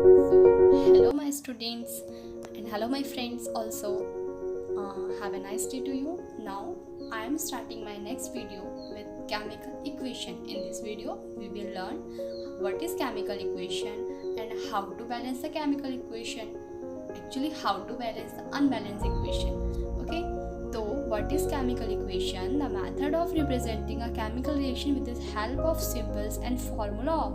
Hello, my students, and hello, my friends. Also, have a nice day to you. Now, I am starting my next video with chemical equation. In this video, we will learn what is chemical equation and how to balance the chemical equation. Actually, how to balance the unbalanced equation. Okay. So, what is chemical equation? The method of representing a chemical reaction with the help of symbols and formula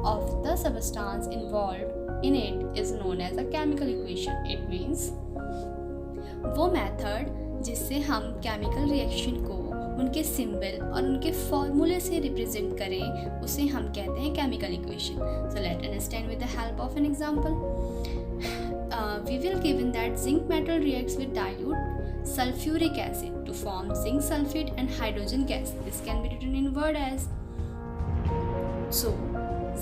of the substance involved in it is known as a chemical equation. It means वो method जिससे हम chemical reaction को उनके symbol और उनके फॉर्मूले से represent करें उसे हम कहते हैं chemical equation. So let understand with the help of an example. We will given that zinc metal reacts with dilute sulfuric acid to form zinc sulfate and hydrogen gas. This can be written in word as so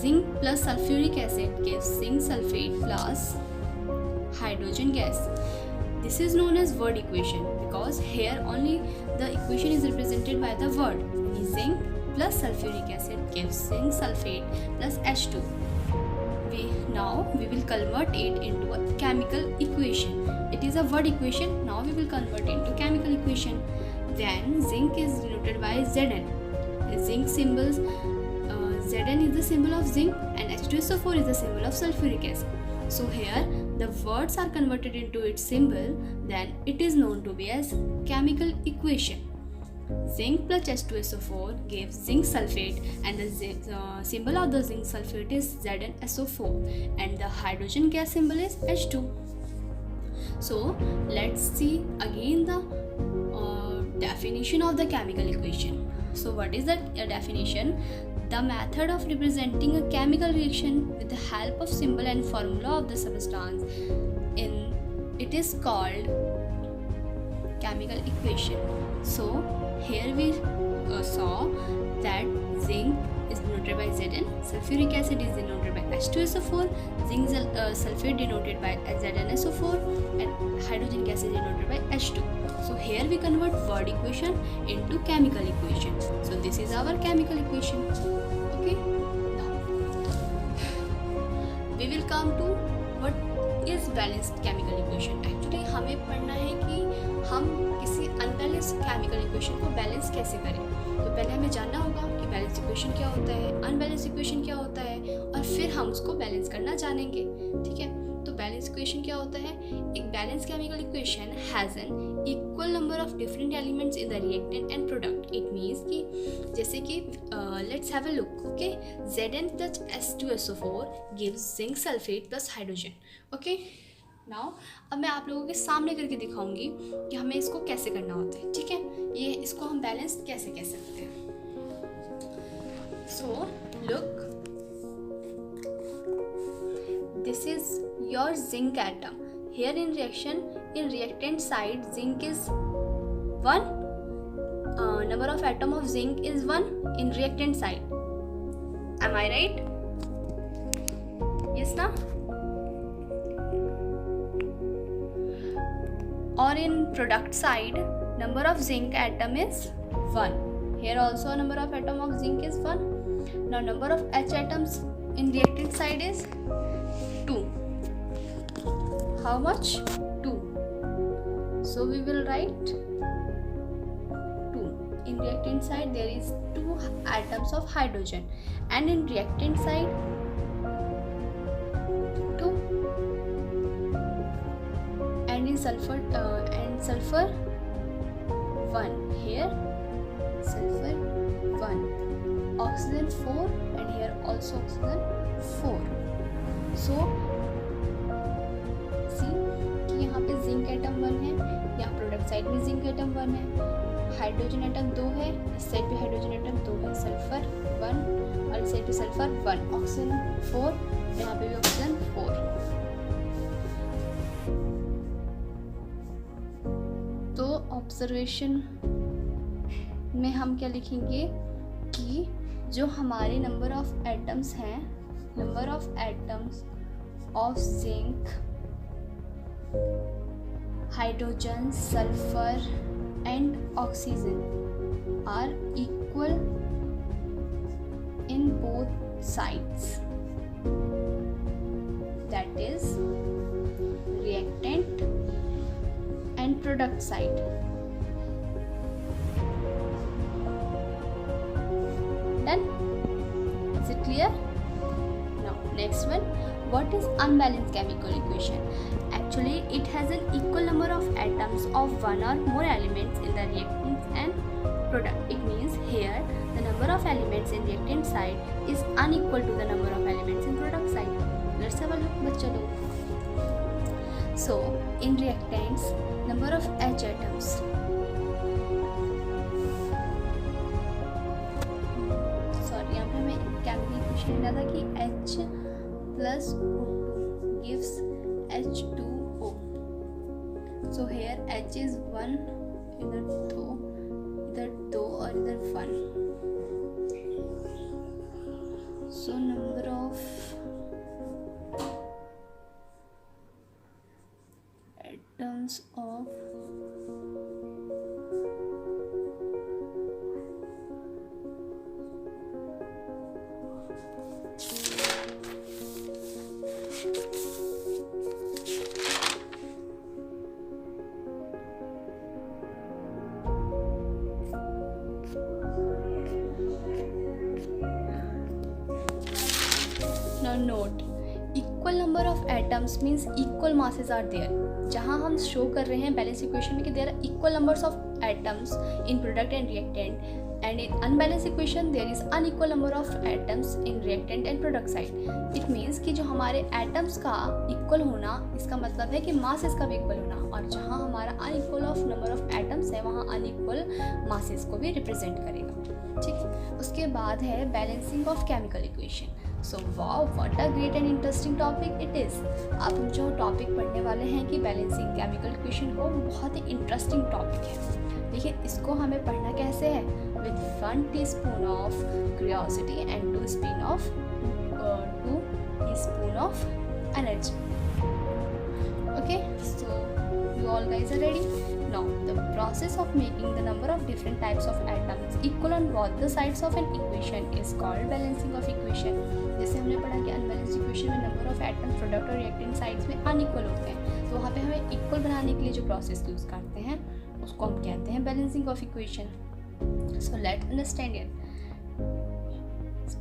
zinc plus sulfuric acid gives zinc sulfate plus hydrogen gas. This is known as word equation because here only the equation is represented by the word. Zinc plus sulfuric acid gives zinc sulfate plus H2. Now we will convert it into a chemical equation. It is a word equation. Now we will convert it into chemical equation. Then zinc is denoted by Zn. The zinc symbols Zn is the symbol of zinc and H2SO4 is the symbol of sulfuric acid. So here the words are converted into its symbol. Then it is known to be as chemical equation. Zinc plus H2SO4 gives zinc sulfate and the symbol of the zinc sulfate is ZnSO4 and the hydrogen gas symbol is H2. So let's see again the definition of the chemical equation. So what is the definition? The method of representing a chemical reaction with the help of symbol and formula of the substance it is called chemical equation. So here we saw that zinc is denoted by Zn, sulfuric acid is denoted by H2SO4, zinc sulfate denoted by ZnSO4 and hydrogen gas is denoted by H2. So here we convert word equation into chemical equation. So this is our chemical equation. Okay. Now we will come to what is balanced chemical equation. Actually हमें पढ़ना है कि हम किसी unbalanced chemical equation को balance कैसे करें. तो पहले हमें जानना होगा कि बैलेंस इक्वेशन क्या होता है, अनबैलेंस इक्वेशन क्या होता है और फिर हम उसको बैलेंस करना जानेंगे. ठीक है. तो बैलेंस इक्वेशन क्या होता है? एक balance chemical equation has an equal number of different elements in the reactant and product. It means कि जैसे कि let's have a look. Okay. Zn plus H2SO4 gives zinc sulfate plus hydrogen. Okay. Now अब मैं आप लोगों के सामने करके दिखाऊंगी कि हमें इसको कैसे करना होता है. ठीक है. ये इसको हम बैलेंस कैसे कह सकते हैं. So look, this is your zinc atom. Here in reactant side zinc is 1. Number of atom of zinc is 1 in reactant side. Am I right? Yes na? Or in product side number of zinc atom is 1. Here also number of atom of zinc is 1. Now number of H atoms in reactant side is 2. How much? 2. So we will write 2. In reactant side there is 2 atoms of hydrogen and in reactant side 2 and in sulfur 1. Here sulfur 1, oxygen 4 and here also oxygen 4. सो सी कि यहाँ पे zinc atom 1 है, यहाँ product side में zinc atom 1 है, hydrogen atom 2 है, इस side पे हाइड्रोजन एटम 2 है, सल्फर 1 और इस साइड पे सल्फर 1, ऑक्सीजन 4, यहाँ पे भी ऑक्सीजन 4. तो ऑब्जर्वेशन में हम क्या लिखेंगे कि जो हमारे नंबर ऑफ एटम्स हैं, number of atoms of zinc, hydrogen, sulfur and oxygen are equal in both sides. that is reactant and product side. Done? Is it clear? Now next one, what is unbalanced chemical equation? Actually it has an equal number of atoms of one or more elements in the reactants and product. It means here the number of elements in reactant side is unequal to the number of elements in product side. Let's have a look, bachcha log. So in reactants, number of H atoms, sorry यहाँ पे हमें chemical equation लेना था कि H plus O2 gives H2O. So here H is 1, इधर 2 और इधर 1. So number of atoms of Now note, equal number of atoms means equal masses are there. जहाँ हम शो कर रहे हैं बैलेंस इक्वेशन में कि there are equal numbers of atoms in product and reactant, and in unbalanced equation there is unequal number of atoms in reactant and product side. It means कि जो हमारे atoms का equal होना, इसका मतलब है कि masses का भी equal होना, और जहाँ हमारा unequal of number of atoms है वहाँ unequal masses को भी represent करेगा. ठीक है, उसके बाद है balancing of chemical equation. So wow, what a great and interesting topic it is. आप हम जो टॉपिक पढ़ने वाले हैं कि बैलेंसिंग केमिकल इक्वेशन को, बहुत ही इंटरेस्टिंग टॉपिक है. लेकिन इसको हमें पढ़ना कैसे है? With 1 teaspoon of curiosity and 2 teaspoon of energy. Okay, so you all guys are ready? Now the process of making the number of different types of atoms equal on both the sides of an equation is called balancing of equation. जैसे हमने पढ़ा कि unbalanced equation में number of atoms product और reactant sides में unequal होते हैं, तो वहाँ पे हमें इक्वल बनाने के लिए जो प्रोसेस यूज़ करते हैं उसको हम कहते हैं balancing of equation. So let's understand it.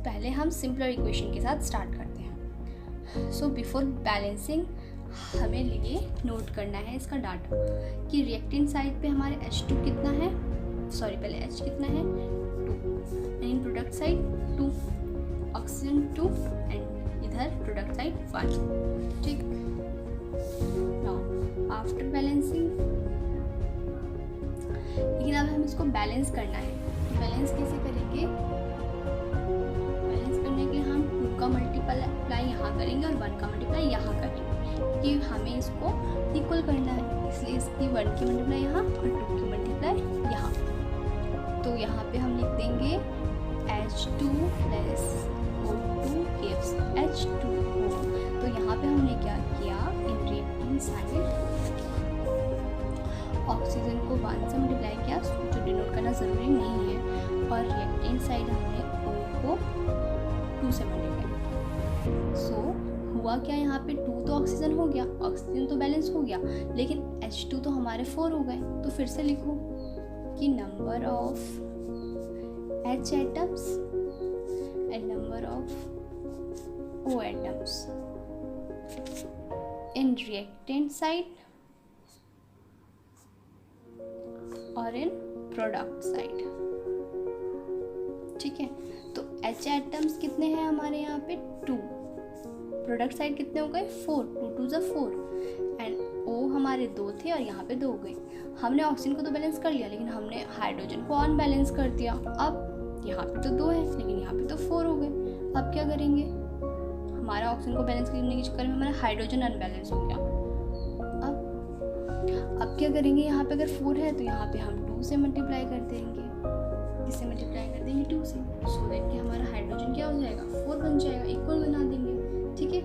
पहले हम सिंपलर इक्वेशन के साथ स्टार्ट करते हैं. सो बिफोर बैलेंसिंग हमें लिए नोट करना है इसका डाटा कि रिएक्टेंट साइड पे हमारे H2 कितना है, सॉरी पहले H कितना है 2, and in product side 2, oxygen 2, and इधर प्रोडक्ट साइड 1. ठीक, नाउ आफ्टर बैलेंसिंग, लेकिन अब हम इसको बैलेंस करना है. तो बैलेंस कैसे करेंगे? बैलेंस करने के लिए हम 2 का मल्टीप्लाई यहाँ करेंगे और 1 का मल्टीप्लाई यहाँ करेंगे कि हमें इसको इक्वल करना है. इसलिए इसकी 1 की मल्टीप्लाई यहाँ और 2 की मल्टीप्लाई यहाँ. तो यहाँ पे हम लिख देंगे H2 plus O2 gives H2O. तो यहाँ पे हमने क्या किया, इन रिएक्टेंट साइड ऑक्सीजन को 1 से मल्टीप्लाई किया, जो डिनोट करना ज़रूरी नहीं है, और रिएक्टेंट साइड हमने O को 2 से मल्टीप्लाई किया. सो हुआ क्या, यहाँ पे 2 तो ऑक्सीजन हो गया, ऑक्सीजन तो बैलेंस हो गया, लेकिन H2 तो हमारे 4 हो गए. तो फिर से लिखो कि number of H atoms and number of O atoms in reactant side और इन प्रोडक्ट साइड. ठीक है, तो H एटम्स कितने हैं हमारे यहाँ पे 2, प्रोडक्ट साइड कितने हो गए 4, 2 2 ज़ा 4, एंड O हमारे 2 थे और यहाँ पे 2 हो गए. हमने ऑक्सीजन को तो बैलेंस कर लिया, लेकिन हमने हाइड्रोजन को अनबैलेंस कर दिया. अब यहाँ पे तो 2 है, लेकिन यहाँ पे तो 4 हो गए. अब क्या करेंगे, हमारा ऑक्सीजन को बैलेंस करने के चक्कर में हमारा हाइड्रोजन अनबैलेंस हो गया. अब क्या करेंगे, यहाँ पे अगर 4 है तो यहाँ पे हम 2 से मल्टीप्लाई कर देंगे. किससे मल्टीप्लाई कर देंगे 2 से, सो दैट कि हमारा हाइड्रोजन क्या हो जाएगा 4 बन जाएगा, इक्वल बना देंगे. ठीक है,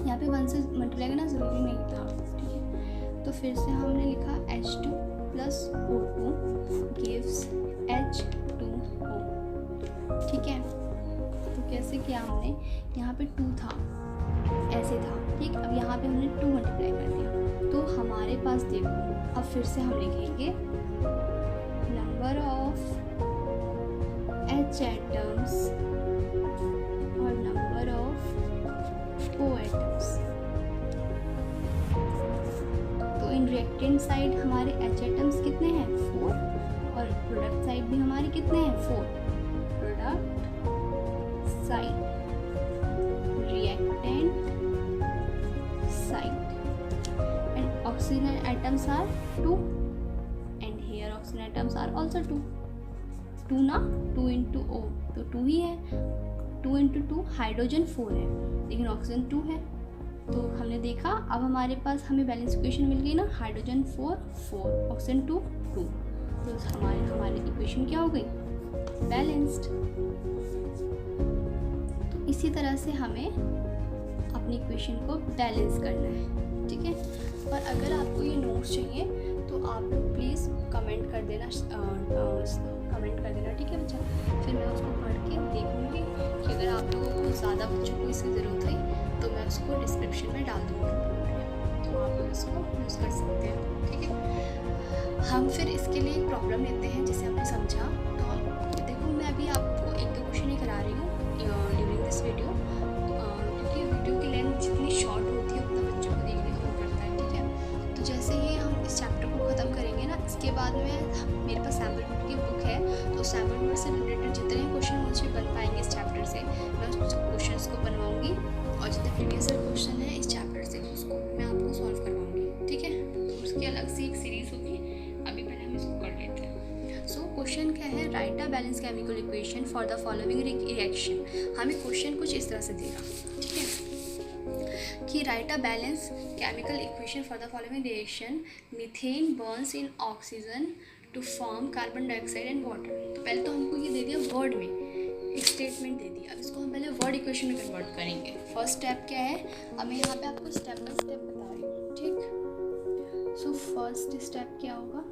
यहाँ पे 1 से मल्टीप्लाई करना ज़रूरी नहीं था. ठीक है, तो फिर से हमने लिखा H2 plus O2 gives H2O. ठीक है, तो कैसे किया हमने, यहाँ पे 2 था ऐसे था, ठीक। अब यहाँ पे हमने 2 मल्टीप्लाई कर दिया, तो हमारे पास देखो अब फिर से हम लिखेंगे नंबर ऑफ H एटम्स और नंबर ऑफ O एटम्स। तो इन रिएक्टेंट साइड हमारे H एटम्स कितने हैं 4 और प्रोडक्ट साइड भी हमारे कितने हैं 4। Product side reactant side and oxygen atoms are 2 and here oxygen atoms are also 2 ना 2 into O तो 2 ही है, 2 into 2 हाइड्रोजन 4 है लेकिन ऑक्सीजन 2 है। तो हमने देखा अब हमारे पास हमें बैलेंस इक्वेशन मिल गई ना, हाइड्रोजन 4 ऑक्सीजन 2 तो हमारी इक्वेशन क्या हो गई बैलेंस्ड। इसी तरह से हमें अपनी इक्वेशन को बैलेंस करना है, ठीक है। और अगर आपको ये नोट्स चाहिए तो आप लोग प्लीज़ कमेंट कर देना, ठीक है बच्चा। फिर मैं उसको पढ़ के देखूँगी कि अगर आप लोगों को ज़्यादा बच्चों को इसकी ज़रूरत है तो मैं उसको डिस्क्रिप्शन में डाल दूँगी, तो आप लोग इसको यूज़ कर सकते हैं, ठीक है। हम फिर इसके लिए एक प्रॉब्लम लेते हैं जिसे हमने समझा। तो देखो मैं अभी आपको 1-2 क्वेश्चन ही करा रही हूँ ड्यूरिंग दिस वीडियो, क्योंकि वीडियो की लेंथ जितनी शॉर्ट होती है उतना बच्चों को देखने को मन करता है, ठीक है। तो जैसे ही हम इस चैप्टर को ख़त्म करेंगे ना, इसके बाद में मेरे पास सैम्पल नोट की बुक है, तो सैम्पल नोट से रिलेटेड जितने क्वेश्चन मुझे बन पाएंगे इस चैप्टर से मैं उस क्वेश्चन को बनवाऊँगी और जितने प्रीवियस क्वेश्चन है इस चैप्टर से उसको मैं आपको सॉल्व करवाऊँगी, ठीक है। तो उसकी अलग से एक सीरीज़ होगी, अभी पहले हम इसको कर लेते हैं। सो क्वेश्चन क्या है, write a balance chemical equation for the following reaction. हमें क्वेश्चन कुछ इस तरह से देगा, ठीक है, कि write a balance chemical equation for the following reaction methane burns in oxygen to form carbon dioxide and water. तो पहले तो हमको ये दे दिया वर्ड में, एक स्टेटमेंट दे दी। अब इसको हम पहले वर्ड इक्वेशन में कन्वर्ट करेंगे। फर्स्ट स्टेप क्या है, अब मैं यहाँ पे आपको स्टेप बाय स्टेप बता रही हूँ, ठीक। सो फर्स्ट स्टेप क्या होगा,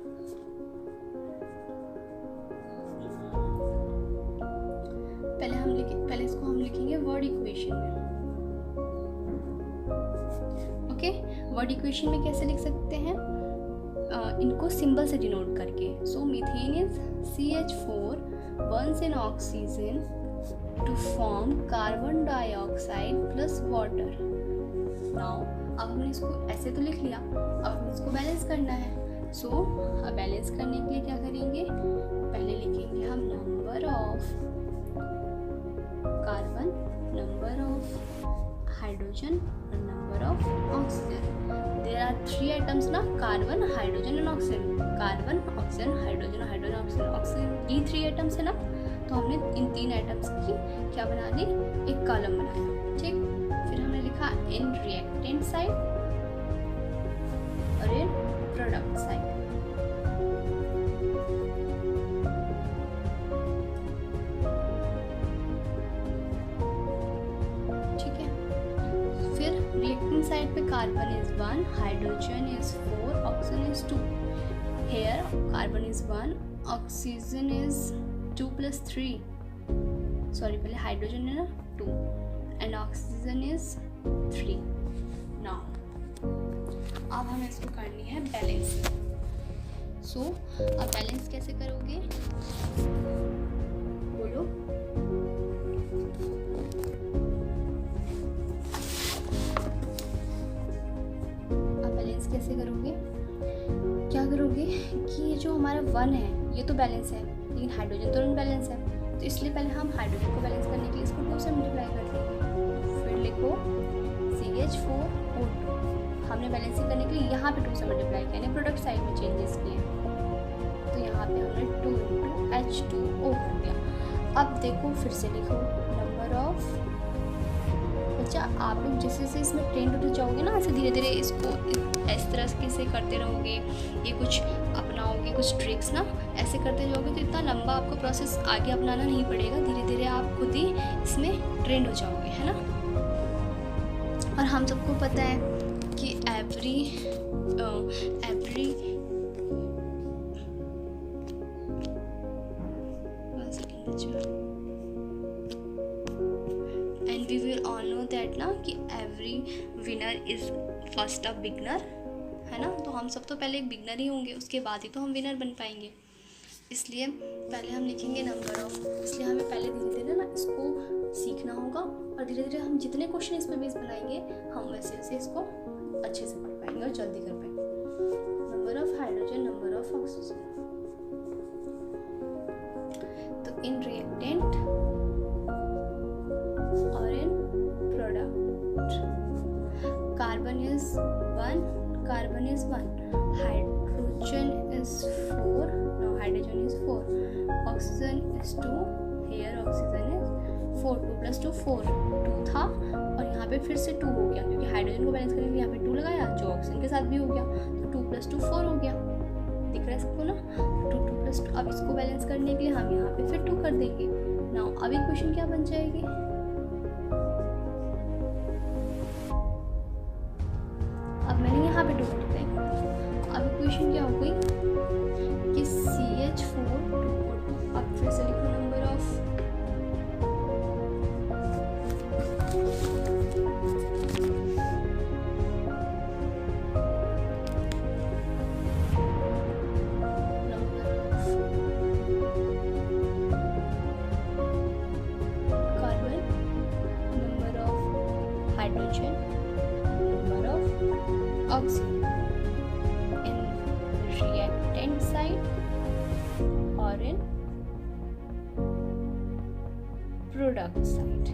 पहले इसको हम लिखेंगे वर्ड इक्वेशन में, ओके। वर्ड इक्वेशन में कैसे लिख सकते हैं, इनको सिंबल से डिनोट करके। So methane is CH4 burns in oxygen to form carbon dioxide plus water. Now अब हमने इसको ऐसे तो लिख लिया, अब हमें इसको बैलेंस करना है। सो अब बैलेंस करने के लिए क्या करेंगे, पहले लिखेंगे हम number of carbon, number of hydrogen और number of oxygen. There are 3 items ना, carbon hydrogen and oxygen, carbon oxygen hydrogen hydrogen oxygen oxygen, ये 3 आइटम्स है ना। तो हमने इन 3 आइटम्स की क्या बना ली, एक कॉलम बनाया, ठीक। फिर हमने लिखा इन रिएक्टेंट साइड और in product side. Reactant side पे carbon is 1, hydrogen is 4, oxygen is 2। Here carbon is 1, oxygen is 2 + 3, sorry पहले हाइड्रोजन है ना 2 एंड ऑक्सीजन इज 3। नाउ अब हमें इसको करनी है बैलेंस। सो अब बैलेंस कैसे करोगे, बोलो। कैसे करोगे, क्या करोगे कि ये जो हमारा 1 है ये तो बैलेंस है लेकिन हाइड्रोजन तो अनबैलेंस है, तो इसलिए पहले हम हाइड्रोजन को बैलेंस करने के लिए इसको 2 से मल्टीप्लाई कर देंगे। फिर लिखो CH4O2, हमने बैलेंसिंग करने के लिए यहाँ पे 2 से मल्टीप्लाई किया, यानी प्रोडक्ट साइड में चेंजेस किए, तो यहाँ पे हमने 2 × H2O कर दिया। अब देखो फिर से लिखो नंबर ऑफ, बच्चा आप लोग जैसे जैसे इसमें ट्रेंड होते जाओगे ना, ऐसे धीरे धीरे इसको इस तरह से करते रहोगे, ये कुछ अपनाओगे कुछ ट्रिक्स ना, ऐसे करते जाओगे तो इतना लंबा आपको प्रोसेस आगे अपनाना नहीं पड़ेगा, धीरे धीरे आप खुद ही इसमें ट्रेंड हो जाओगे, है ना। और हम सबको पता है कि every we will all know that ना कि every winner is first a beginner, है ना। तो हम सब तो पहले एक बिगनर ही होंगे, उसके बाद ही तो हम विनर बन पाएंगे। इसलिए पहले हम लिखेंगे नंबर ऑफ, इसलिए हमें पहले धीरे धीरे ना इसको सीखना होगा और धीरे धीरे हम जितने क्वेश्चन इस पर बेस बनाएंगे हम वैसे वैसे इसको अच्छे से पढ़ पाएंगे और जल्दी कर पाएंगे। Number of hydrogen, number of oxygen. तो इन रिएक्टेंट और in product, carbon is 1, carbon is 1, hydrogen is 4, now hydrogen is 4, oxygen is 2, here oxygen is 4, 2 plus 2 4, 2 था और यहाँ पे फिर से 2 हो गया क्योंकि हाइड्रोजन को बैलेंस करने के लिए यहाँ पे 2 लगाया जो ऑक्सीजन के साथ भी हो गया, तो 2 plus 2 4 हो गया। दिख रहा है सबको ना, 2 2 plus 2। अब इसको बैलेंस करने के लिए हम यहाँ पे फिर 2 कर देंगे। नाउ अब इक्वेशन क्या बन जाएगी, अब मैंने यहाँ पे 2 कर दिया, अब इक्वेशन क्या हो गई कि CH4 2O2। अब फिर से लिखो number of carbon, number of hydrogen, number of oxygen in reactant side or in product side.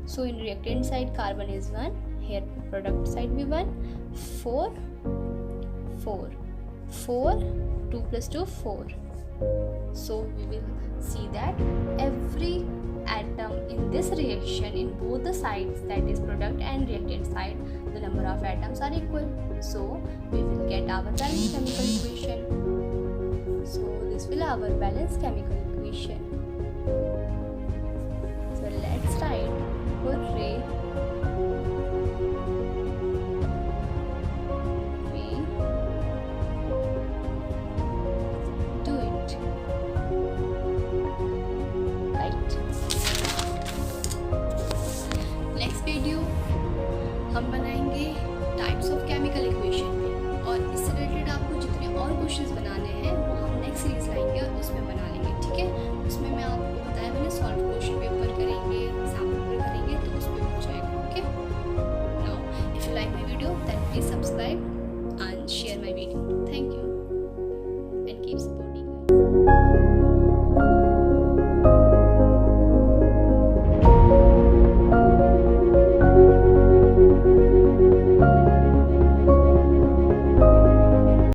So in reactant side carbon is 1, here product side be 1, 4 4 4, 2 plus 2 4. So we will see that every atom in this reaction in both the sides, that is product and reactant side, the number of atoms are equal. So we will get our balanced chemical equation. So this will our balanced chemical equation. So let's write. Hooray! We do it. Right? Next video हम बनाएंगे